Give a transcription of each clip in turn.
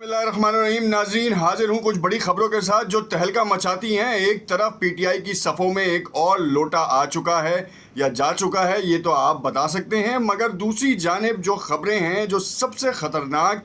بسم اللہ الرحمن الرحیم. ناظرین حاضر ہوں کچھ بڑی خبروں کے ساتھ جو تہلکہ مچاتی ہیں. ایک طرف پی ٹی آئی کی صفوں میں ایک اور لوٹا آ چکا ہے یا جا چکا ہے یہ تو آپ بتا سکتے ہیں، مگر دوسری جانب جو خبریں ہیں، جو سب سے خطرناک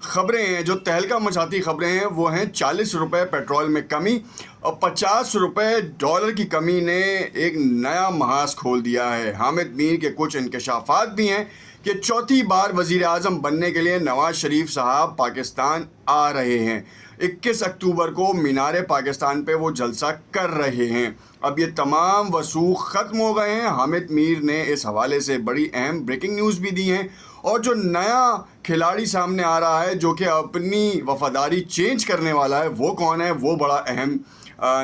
خبریں ہیں، جو تہلکہ مچاتی خبریں ہیں، وہ ہیں 40 روپے پیٹرول میں کمی اور 50 روپے ڈالر کی کمی نے ایک نیا محاذ کھول دیا ہے. حامد میر کے کچھ انکشافات بھی ہیں کہ چوتھی بار وزیر اعظم بننے کے لیے نواز شریف صاحب پاکستان آ رہے ہیں. 21 اکتوبر کو مینار پاکستان پہ وہ جلسہ کر رہے ہیں. اب یہ تمام وثوق ختم ہو گئے ہیں. حامد میر نے اس حوالے سے بڑی اہم بریکنگ نیوز بھی دی ہیں، اور جو نیا کھلاڑی سامنے آ رہا ہے جو کہ اپنی وفاداری چینج کرنے والا ہے، وہ کون ہے، وہ بڑا اہم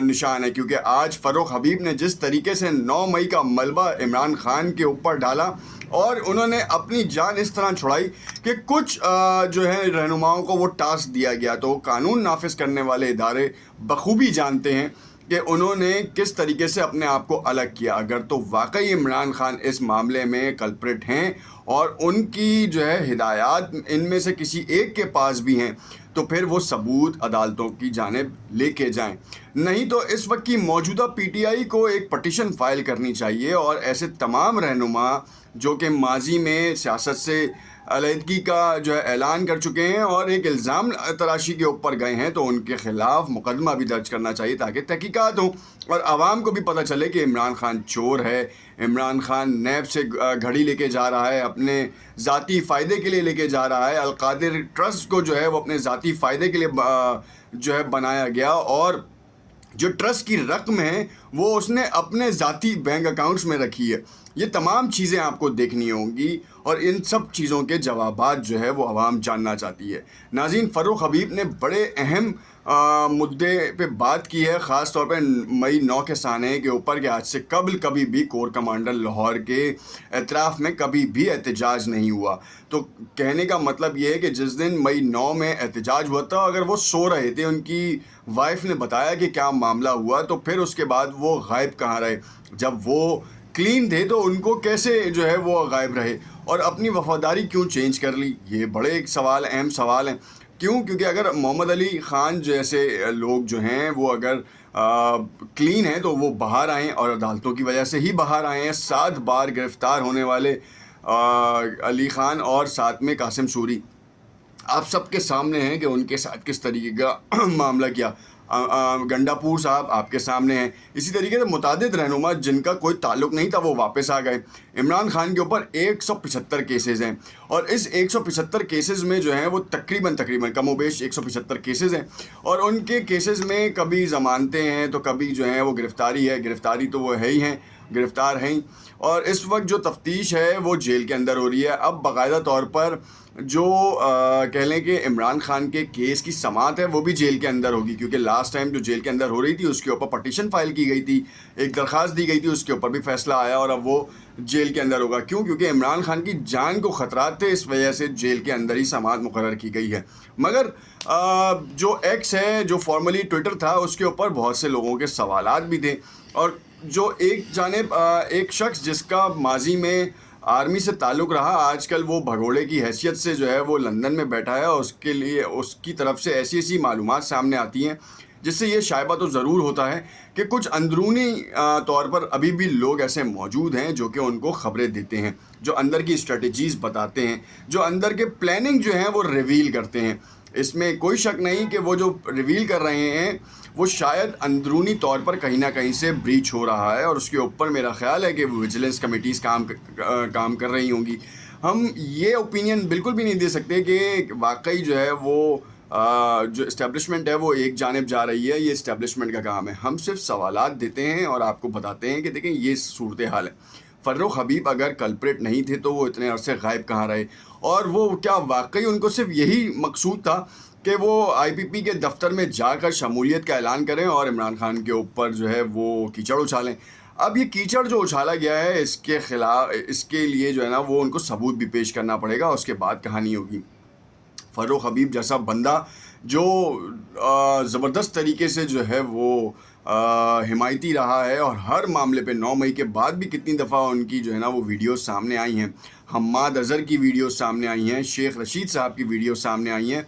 نشان ہے. کیونکہ آج فروخ حبیب نے جس طریقے سے 9 مئی کا ملبہ عمران خان کے اوپر ڈالا اور انہوں نے اپنی جان اس طرح چھڑائی کہ کچھ جو ہے رہنماؤں کو وہ ٹاسک دیا گیا، تو قانون نافذ کرنے والے ادارے بخوبی جانتے ہیں کہ انہوں نے کس طریقے سے اپنے آپ کو الگ کیا. اگر تو واقعی عمران خان اس معاملے میں کلپریٹ ہیں اور ان کی جو ہے ہدایات ان میں سے کسی ایک کے پاس بھی ہیں، تو پھر وہ ثبوت عدالتوں کی جانب لے کے جائیں. نہیں تو اس وقت کی موجودہ پی ٹی آئی کو ایک پٹیشن فائل کرنی چاہیے اور ایسے تمام رہنما جو کہ ماضی میں سیاست سے علیحدگی کا جو ہے اعلان کر چکے ہیں اور ایک الزام تراشی کے اوپر گئے ہیں، تو ان کے خلاف مقدمہ بھی درج کرنا چاہیے تاکہ تحقیقات ہوں اور عوام کو بھی پتہ چلے کہ عمران خان چور ہے، عمران خان نیب سے گھڑی لے کے جا رہا ہے، اپنے ذاتی فائدے کے لیے لے کے جا رہا ہے. القادر ٹرسٹ کو جو ہے وہ اپنے ذاتی فائدے کے لیے جو ہے بنایا گیا، اور جو ٹرسٹ کی رقم ہے وہ اس نے اپنے ذاتی بینک اکاؤنٹس میں رکھی ہے. یہ تمام چیزیں آپ کو دیکھنی ہوں گی اور ان سب چیزوں کے جوابات جو ہے وہ عوام جاننا چاہتی ہے. ناظرین، فروخ حبیب نے بڑے اہم مدعے پہ بات کی ہے، خاص طور پہ مئی 9 کے سانحے کے اوپر کہ آج سے قبل کبھی بھی کور کمانڈر لاہور کے اعتراف میں کبھی بھی احتجاج نہیں ہوا. تو کہنے کا مطلب یہ ہے کہ جس دن مئی 9 میں احتجاج ہوا تھا، اگر وہ سو رہے تھے، ان کی وائف نے بتایا کہ کیا معاملہ ہوا، تو پھر اس کے بعد وہ غائب کہاں رہے؟ جب وہ کلین تھے تو ان کو کیسے جو ہے وہ غائب رہے اور اپنی وفاداری کیوں چینج کر لی؟ یہ بڑے ایک سوال، اہم سوال ہیں. کیونکہ اگر محمد علی خان جیسے لوگ جو ہیں وہ اگر کلین ہیں تو وہ باہر آئیں، اور عدالتوں کی وجہ سے ہی باہر آئے ہیں. 7 بار گرفتار ہونے والے علی خان اور ساتھ میں قاسم سوری آپ سب کے سامنے ہیں کہ ان کے ساتھ کس طریقے کا معاملہ کیا. گنڈا پور صاحب آپ کے سامنے ہیں. اسی طریقے سے متعدد رہنما جن کا کوئی تعلق نہیں تھا وہ واپس آ گئے. عمران خان کے اوپر 175 کیسز ہیں، اور اس 175 کیسز میں جو ہیں وہ تقریباً کم و بیش 175 کیسز ہیں، اور ان کے کیسز میں کبھی ضمانتیں ہیں تو کبھی جو ہیں وہ گرفتاری ہے. گرفتاری تو وہ ہے ہی ہیں، گرفتار ہیں. اور اس وقت جو تفتیش ہے وہ جیل کے اندر ہو رہی ہے. اب باقاعدہ طور پر جو کہہ لیں کہ عمران خان کے کیس کی سماعت ہے وہ بھی جیل کے اندر ہوگی، کیونکہ لاسٹ ٹائم جو جیل کے اندر ہو رہی تھی اس کے اوپر پٹیشن فائل کی گئی تھی، ایک درخواست دی گئی تھی، اس کے اوپر بھی فیصلہ آیا اور اب وہ جیل کے اندر ہوگا. کیوں؟ کیونکہ عمران خان کی جان کو خطرات تھے، اس وجہ سے جیل کے اندر ہی سماعت مقرر کی گئی ہے. مگر جو ایکس ہے، جو فارملی ٹویٹر تھا، اس کے اوپر بہت سے لوگوں کے سوالات بھی تھے. اور جو ایک جانب ایک شخص جس کا ماضی میں آرمی سے تعلق رہا، آج کل وہ بھگوڑے کی حیثیت سے جو ہے وہ لندن میں بیٹھا ہے، اور اس کے لیے اس کی طرف سے ایسی معلومات سامنے آتی ہیں جس سے یہ شائبہ تو ضرور ہوتا ہے کہ کچھ اندرونی طور پر ابھی بھی لوگ ایسے موجود ہیں جو کہ ان کو خبریں دیتے ہیں، جو اندر کی اسٹریٹجیز بتاتے ہیں، جو اندر کے پلاننگ جو ہیں وہ ریویل کرتے ہیں. اس میں کوئی شک نہیں کہ وہ جو ریویل کر رہے ہیں وہ شاید اندرونی طور پر کہیں نہ کہیں سے بریچ ہو رہا ہے، اور اس کے اوپر میرا خیال ہے کہ ویجیلنس کمیٹیز کام کر رہی ہوں گی. ہم یہ اوپینین بالکل بھی نہیں دے سکتے کہ واقعی جو ہے وہ جو اسٹیبلشمنٹ ہے وہ ایک جانب جا رہی ہے. یہ اسٹیبلشمنٹ کا کام ہے. ہم صرف سوالات دیتے ہیں اور آپ کو بتاتے ہیں کہ دیکھیں یہ صورتحال ہے. فروخ حبیب اگر کلپریٹ نہیں تھے تو وہ اتنے عرصے غائب کہاں رہے؟ اور وہ کیا واقعی ان کو صرف یہی مقصود تھا کہ وہ آئی پی پی کے دفتر میں جا کر شمولیت کا اعلان کریں اور عمران خان کے اوپر جو ہے وہ کیچڑ اچھالیں؟ اب یہ کیچڑ جو اچھالا گیا ہے اس کے خلاف، اس کے لیے جو ہے نا وہ ان کو ثبوت بھی پیش کرنا پڑے گا، اس کے بعد کہانی ہوگی. فروخ حبیب جیسا بندہ جو زبردست طریقے سے جو ہے وہ حمایتی رہا ہے، اور ہر معاملے پہ 9 مئی کے بعد بھی کتنی دفعہ ان کی جو ہے نا وہ ویڈیوز سامنے آئی ہیں. حماد اظہر کی ویڈیوز سامنے آئی ہیں، شیخ رشید صاحب کی ویڈیوز سامنے آئی ہیں.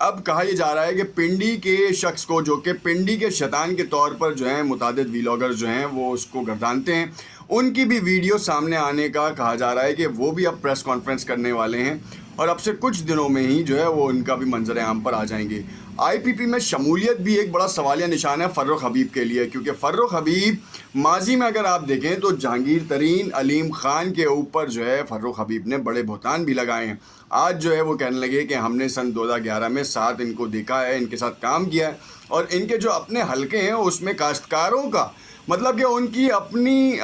اب کہا یہ جا رہا ہے کہ پنڈی کے شخص کو، جو کہ پنڈی کے شیطان کے طور پر جو ہیں متعدد ویلاگر جو ہیں وہ اس کو گردانتے ہیں، ان کی بھی ویڈیو سامنے آنے کا کہا جا رہا ہے کہ وہ بھی اب پریس کانفرنس کرنے والے ہیں، اور اب سے کچھ دنوں میں ہی جو ہے وہ ان کا بھی منظر عام پر آ جائیں گے۔ آئی پی پی میں شمولیت بھی ایک بڑا سوالیہ نشان ہے فرخ حبیب کے لیے، کیونکہ فرخ حبیب ماضی میں اگر آپ دیکھیں تو جہانگیر ترین علیم خان کے اوپر جو ہے فرخ حبیب نے بڑے بہتان بھی لگائے ہیں۔ آج جو ہے وہ کہنے لگے کہ ہم نے سن 2011 میں ساتھ ان کو دیکھا ہے، ان کے ساتھ کام کیا ہے، اور ان کے جو اپنے حلقے ہیں اس میں کاشتکاروں کا مطلب کہ ان کی اپنی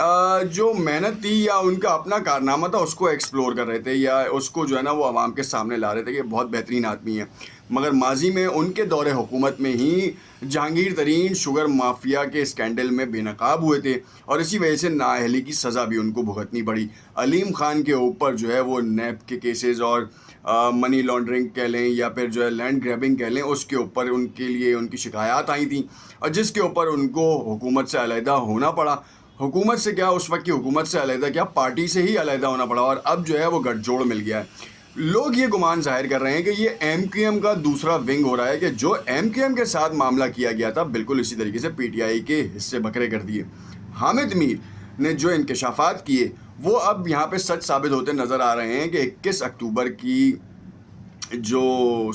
جو محنت تھی یا ان کا اپنا کارنامہ تھا اس کو ایکسپلور کر رہے تھے، یا اس کو جو ہے نا وہ عوام کے سامنے لا رہے تھے کہ بہت بہترین آدمی ہے۔ مگر ماضی میں ان کے دور حکومت میں ہی جہانگیر ترین شوگر مافیا کے اسکینڈل میں بے نقاب ہوئے تھے، اور اسی وجہ سے نااہلی کی سزا بھی ان کو بھگتنی پڑی۔ علیم خان کے اوپر جو ہے وہ نیب کے کیسز اور منی لانڈرنگ کہہ لیں یا پھر جو ہے لینڈ گریبنگ کہہ لیں، اس کے اوپر ان کے لیے ان کی شکایات آئی تھیں، اور جس کے اوپر ان کو حکومت سے علیحدہ ہونا پڑا۔ حکومت سے کیا، اس وقت کی حکومت سے علیحدہ کیا، پارٹی سے ہی علیحدہ ہونا پڑا، اور اب جو ہے وہ گٹھ جوڑ مل گیا ہے۔ لوگ یہ گمان ظاہر کر رہے ہیں کہ یہ ایم کیو ایم کا دوسرا ونگ ہو رہا ہے، کہ جو ایم کیو ایم کے ساتھ معاملہ کیا گیا تھا بالکل اسی طریقے سے پی ٹی آئی کے حصے بکرے کر دیے۔ حامد میر نے جو انکشافات کیے وہ اب یہاں پہ سچ ثابت ہوتے نظر آ رہے ہیں کہ 21 اکتوبر کی جو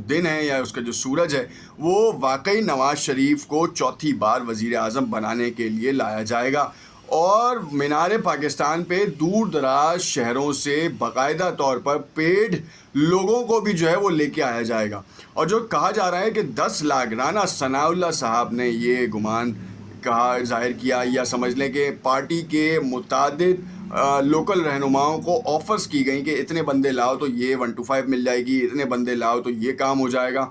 دن ہے یا اس کا جو سورج ہے وہ واقعی نواز شریف کو چوتھی بار وزیر اعظم بنانے کے لیے لایا جائے گا، اور مینار پاکستان پہ دور دراز شہروں سے باقاعدہ طور پر پیڈ لوگوں کو بھی جو ہے وہ لے کے آیا جائے گا۔ اور جو کہا جا رہا ہے کہ 10 لاکھ رانا ثناء اللہ صاحب نے یہ گمان کہا ظاہر کیا، یا سمجھ لیں کہ پارٹی کے متعدد لوکل رہنماؤں کو آفرز کی گئیں کہ اتنے بندے لاؤ تو یہ 125 مل جائے گی، اتنے بندے لاؤ تو یہ کام ہو جائے گا۔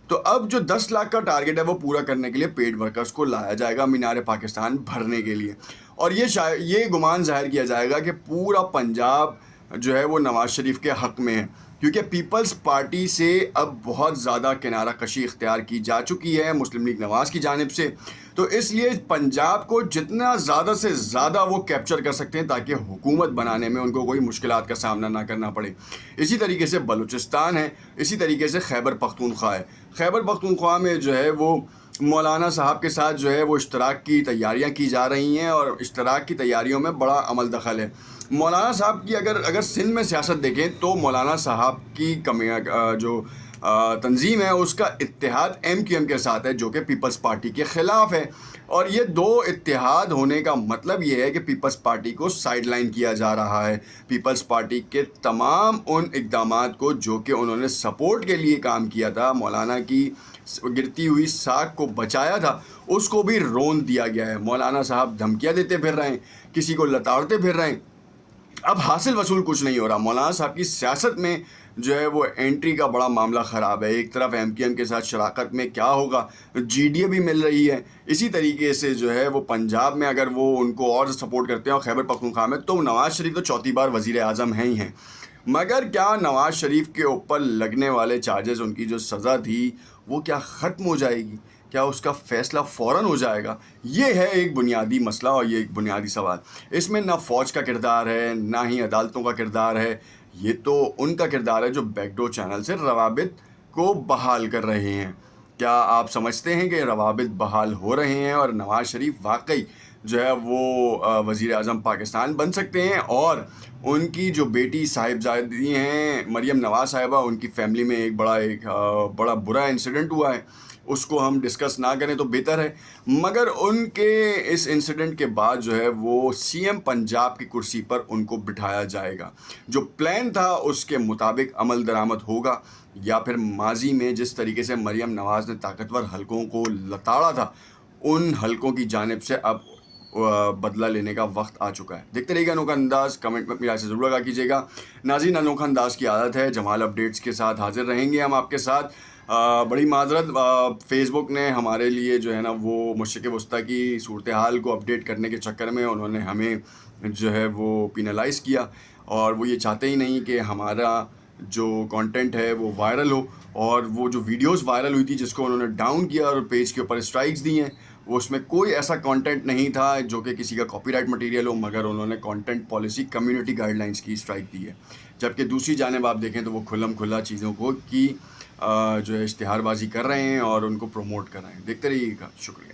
تو اب جو 10 لاکھ کا ٹارگٹ ہے وہ پورا کرنے کے لیے پیڈ ورکرز کو لایا جائے گا مینار پاکستان بھرنے کے لیے، اور یہ گمان ظاہر کیا جائے گا کہ پورا پنجاب جو ہے وہ نواز شریف کے حق میں ہے، کیونکہ پیپلز پارٹی سے اب بہت زیادہ کنارہ کشی اختیار کی جا چکی ہے مسلم لیگ نواز کی جانب سے، تو اس لیے پنجاب کو جتنا زیادہ سے زیادہ وہ کیپچر کر سکتے ہیں تاکہ حکومت بنانے میں ان کو کوئی مشکلات کا سامنا نہ کرنا پڑے۔ اسی طریقے سے بلوچستان ہے، اسی طریقے سے خیبر پختونخوا ہے۔ خیبر پختونخوا میں جو ہے وہ مولانا صاحب کے ساتھ جو ہے وہ اشتراک کی تیاریاں کی جا رہی ہیں، اور اشتراک کی تیاریوں میں بڑا عمل دخل ہے۔ مولانا صاحب کی اگر سندھ میں سیاست دیکھیں تو مولانا صاحب کی جو تنظیم ہے اس کا اتحاد ایم کیو ایم کے ساتھ ہے، جو کہ پیپلز پارٹی کے خلاف ہے، اور یہ دو اتحاد ہونے کا مطلب یہ ہے کہ پیپلز پارٹی کو سائیڈ لائن کیا جا رہا ہے۔ پیپلز پارٹی کے تمام ان اقدامات کو جو کہ انہوں نے سپورٹ کے لیے کام کیا تھا، مولانا کی گرتی ہوئی ساکھ کو بچایا تھا، اس کو بھی رون دیا گیا ہے۔ مولانا صاحب دھمکیاں دیتے پھر رہے ہیں، کسی کو لتاڑتے پھر رہے ہیں، اب حاصل وصول کچھ نہیں ہو رہا۔ مولانا صاحب کی سیاست میں جو ہے وہ انٹری کا بڑا معاملہ خراب ہے۔ ایک طرف ایم کیو ایم کے ساتھ شراکت میں کیا ہوگا، جی ڈی اے بھی مل رہی ہے، اسی طریقے سے جو ہے وہ پنجاب میں اگر وہ ان کو اور سپورٹ کرتے ہیں، اور خیبر پختونخوا میں تو نواز شریف تو چوتھی بار وزیر اعظم ہیں ہی ہیں۔ مگر کیا نواز شریف کے اوپر لگنے والے چارجز، ان کی جو سزا تھی وہ کیا ختم ہو جائے گی؟ کیا اس کا فیصلہ فوراً ہو جائے گا؟ یہ ہے ایک بنیادی مسئلہ اور یہ ایک بنیادی سوال۔ اس میں نہ فوج کا کردار ہے، نہ ہی عدالتوں کا کردار ہے، یہ تو ان کا کردار ہے جو بیک ڈور چینل سے روابط کو بحال کر رہے ہیں۔ کیا آپ سمجھتے ہیں کہ روابط بحال ہو رہے ہیں اور نواز شریف واقعی جو ہے وہ وزیر اعظم پاکستان بن سکتے ہیں؟ اور ان کی جو بیٹی صاحبزادی ہیں مریم نواز صاحبہ، ان کی فیملی میں ایک بڑا برا انسیڈنٹ ہوا ہے، اس کو ہم ڈسکس نہ کریں تو بہتر ہے۔ مگر ان کے اس انسیڈنٹ کے بعد جو ہے وہ سی ایم پنجاب کی کرسی پر ان کو بٹھایا جائے گا۔ جو پلان تھا اس کے مطابق عمل درآمد ہوگا، یا پھر ماضی میں جس طریقے سے مریم نواز نے طاقتور حلقوں کو لتاڑا تھا، ان حلقوں کی جانب سے اب بدلہ لینے کا وقت آ چکا ہے۔ دیکھتے رہیے گا انوکھا انداز، کمنٹ میں اپنی رائے سے ضرور لگا کیجیے گا۔ ناظرین، انوکھا انداز کی عادت ہے، جمال اپڈیٹس کے ساتھ حاضر رہیں گے ہم آپ کے ساتھ۔ بڑی معذرت، فیس بک نے ہمارے لیے جو ہے نا وہ مشرق وسطیٰ کی صورتحال کو اپڈیٹ کرنے کے چکر میں انہوں نے ہمیں جو ہے وہ پینلائز کیا، اور وہ یہ چاہتے ہی نہیں کہ ہمارا جو کانٹینٹ ہے وہ وائرل ہو، اور وہ جو ویڈیوز وائرل ہوئی تھی جس کو انہوں نے ڈاؤن کیا اور پیج کے اوپر اسٹرائکس دی ہیں، وہ اس میں کوئی ایسا کانٹینٹ نہیں تھا جو کہ کسی کا کاپی رائٹ مٹیریل ہو، مگر انہوں نے content policy community guide lines کی اسٹرائک دی ہے۔ جبکہ دوسری جانب آپ دیکھیں تو وہ کھلم کھلا چیزوں کو کی جو ہے اشتہار بازی کر رہے ہیں اور ان کو پروموٹ کر رہے ہیں. دیکھتے رہیے گا. شکریہ.